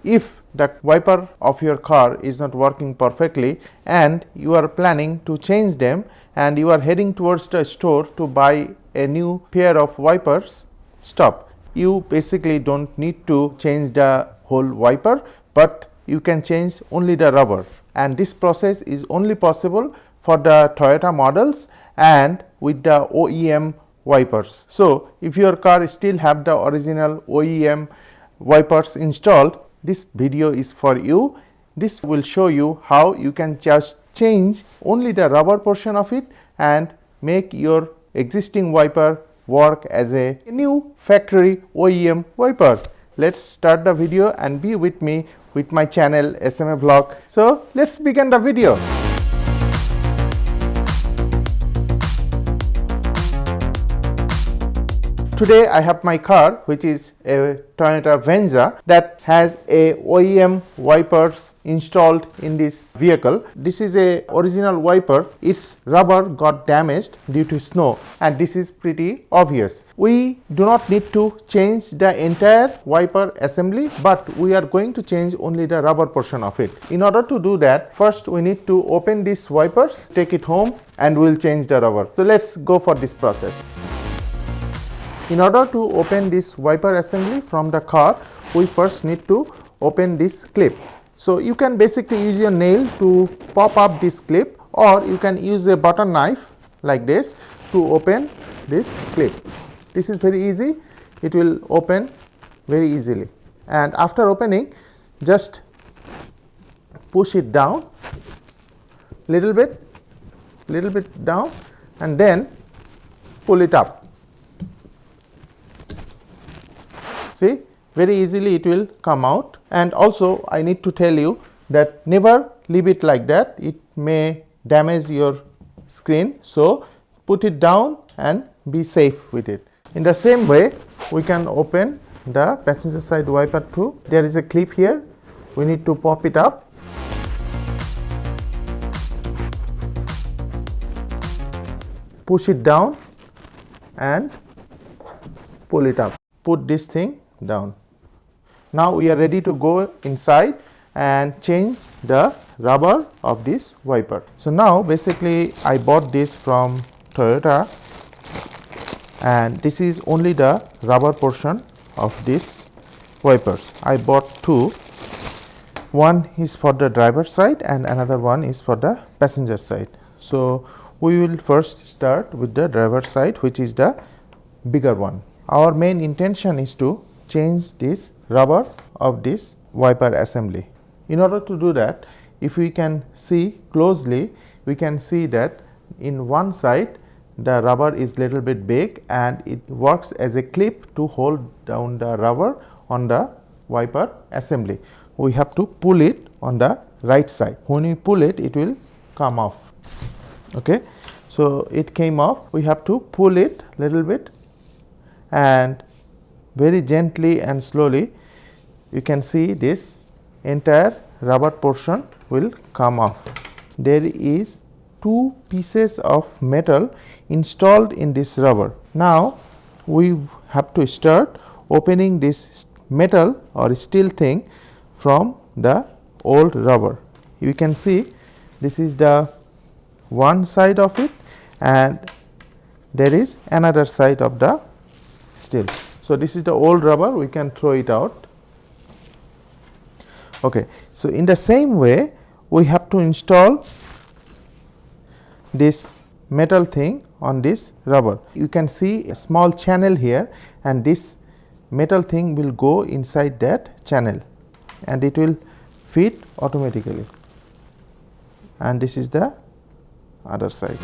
If the wiper of your car is not working perfectly and you are planning to change them and you are heading towards the store to buy a new pair of wipers, stop. You basically don't need to change the whole wiper, but you can change only the rubber, and this process is only possible for the Toyota models and with the OEM wipers. So if your car still have the original OEM wipers installed, this video is for you. This will show you how you can just change only the rubber portion of it and make your existing wiper work as a new factory OEM wiper. Let's start the video and be with me with my channel SMA Vlog. So let's begin the video. Today I have my car, which is a Toyota Venza, that has a OEM wipers installed in this vehicle. This is a original wiper. Its rubber got damaged due to snow, and this is pretty obvious. We do not need to change the entire wiper assembly, but we are going to change only the rubber portion of it. In order to do that, first we need to open these wipers, take it home, and we'll change the rubber. So let's go for this process. In order to open this wiper assembly from the car, we first need to open this clip. So you can basically use your nail to pop up this clip, or you can use a butter knife like this to open this clip. This is very easy. It will open very easily. And after opening, just push it down little bit down, and then pull it up. See, very easily it will come out. And also I need to tell you that never leave it like that. It may damage your screen. So put it down and be safe with it. In the same way, we can open the passenger side wiper too. There is a clip here. We need to pop it up. Push it down and pull it up. Put this thing down. Now we are ready to go inside and change the rubber of this wiper. So now basically I bought this from Toyota, and this is only the rubber portion of this wipers. I bought two. One is for the driver's side and another one is for the passenger side. So we will first start with the driver's side, which is the bigger one. Our main intention is to change this rubber of this wiper assembly. In order to do that, if we can see closely, we can see that in one side the rubber is little bit big and it works as a clip to hold down the rubber on the wiper assembly. We have to pull it on the right side. When we pull it, it will come off. Okay, so it came off. We have to pull it little bit, and very gently and slowly you can see this entire rubber portion will come off. There is two pieces of metal installed in this rubber. Now we have to start opening this metal or steel thing from the old rubber. You can see this is the one side of it, and there is another side of the steel. So this is the old rubber, we can throw it out. Okay, so in the same way we have to install this metal thing on this rubber. You can see a small channel here, and this metal thing will go inside that channel and it will fit automatically. And this is the other side.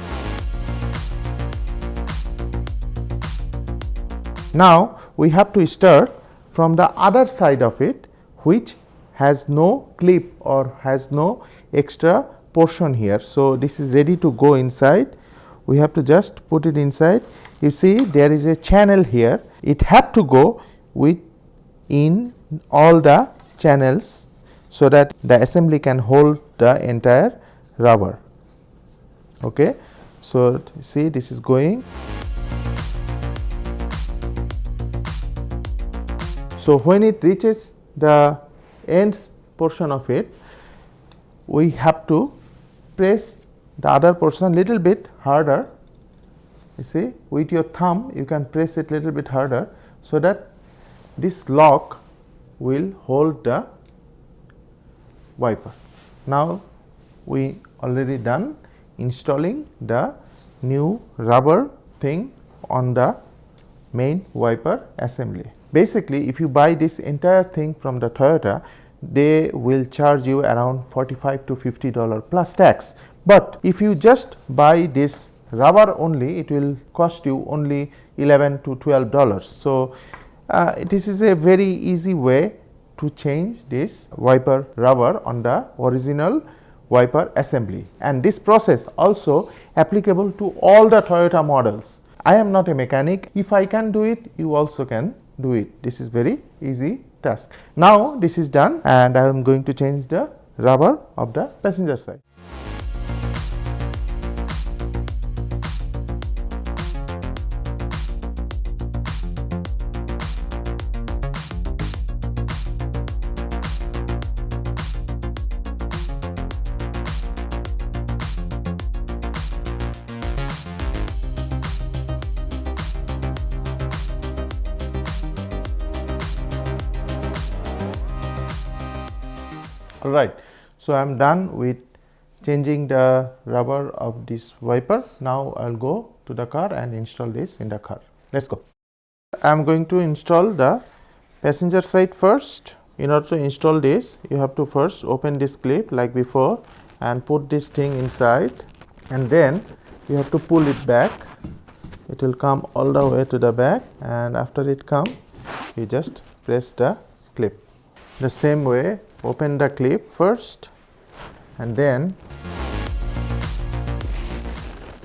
Now we have to start from the other side of it, which has no clip or has no extra portion here. So this is ready to go inside. We have to just put it inside. You see there is a channel here. It had to go in all the channels so that the assembly can hold the entire rubber. Okay, so see this is going. So when it reaches the ends portion of it, we have to press the other portion little bit harder. You see, with your thumb you can press it little bit harder, so that this lock will hold the wiper. Now we already done installing the new rubber thing on the main wiper assembly. Basically, if you buy this entire thing from the Toyota, they will charge you around $45 to $50 plus tax. But if you just buy this rubber only, it will cost you only $11 to $12. So this is a very easy way to change this wiper rubber on the original wiper assembly, and this process also applicable to all the Toyota models. I am not a mechanic. If I can do it, you also can do it. This is very easy task. Now this is done, and I am going to change the rubber of the passenger side. Alright, so I am done with changing the rubber of this wiper. Now I will go to the car and install this in the car. Let's go. I am going to install the passenger side first. In order to install this, you have to first open this clip like before and put this thing inside, and then you have to pull it back. It will come all the way to the back, and after it comes, you just press the clip. The same way, open the clip first and then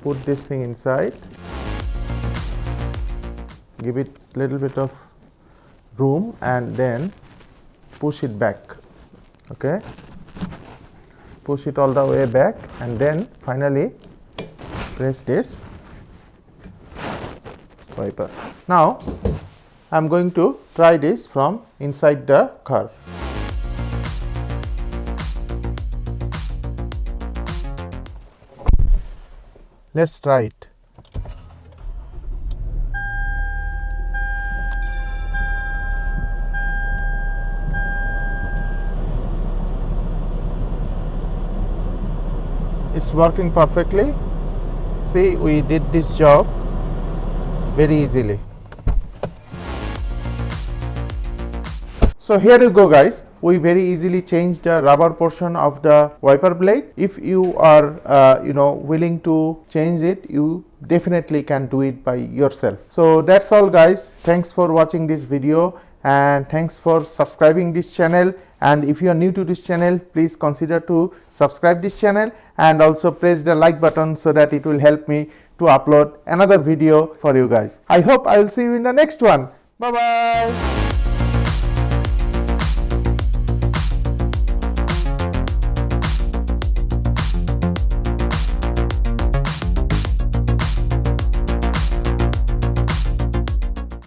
put this thing inside, give it little bit of room and then push it back. Okay, push it all the way back and then finally press this wiper. Now I am going to try this from inside the car. Let's try it. It's working perfectly. See, we did this job very easily. So here you go guys, we very easily changed the rubber portion of the wiper blade. If you are willing to change it, you definitely can do it by yourself. So that's all guys. Thanks for watching this video and thanks for subscribing this channel, and if you are new to this channel, please consider to subscribe this channel and also press the like button so that it will help me to upload another video for you guys. I hope I will see you in the next one. Bye bye.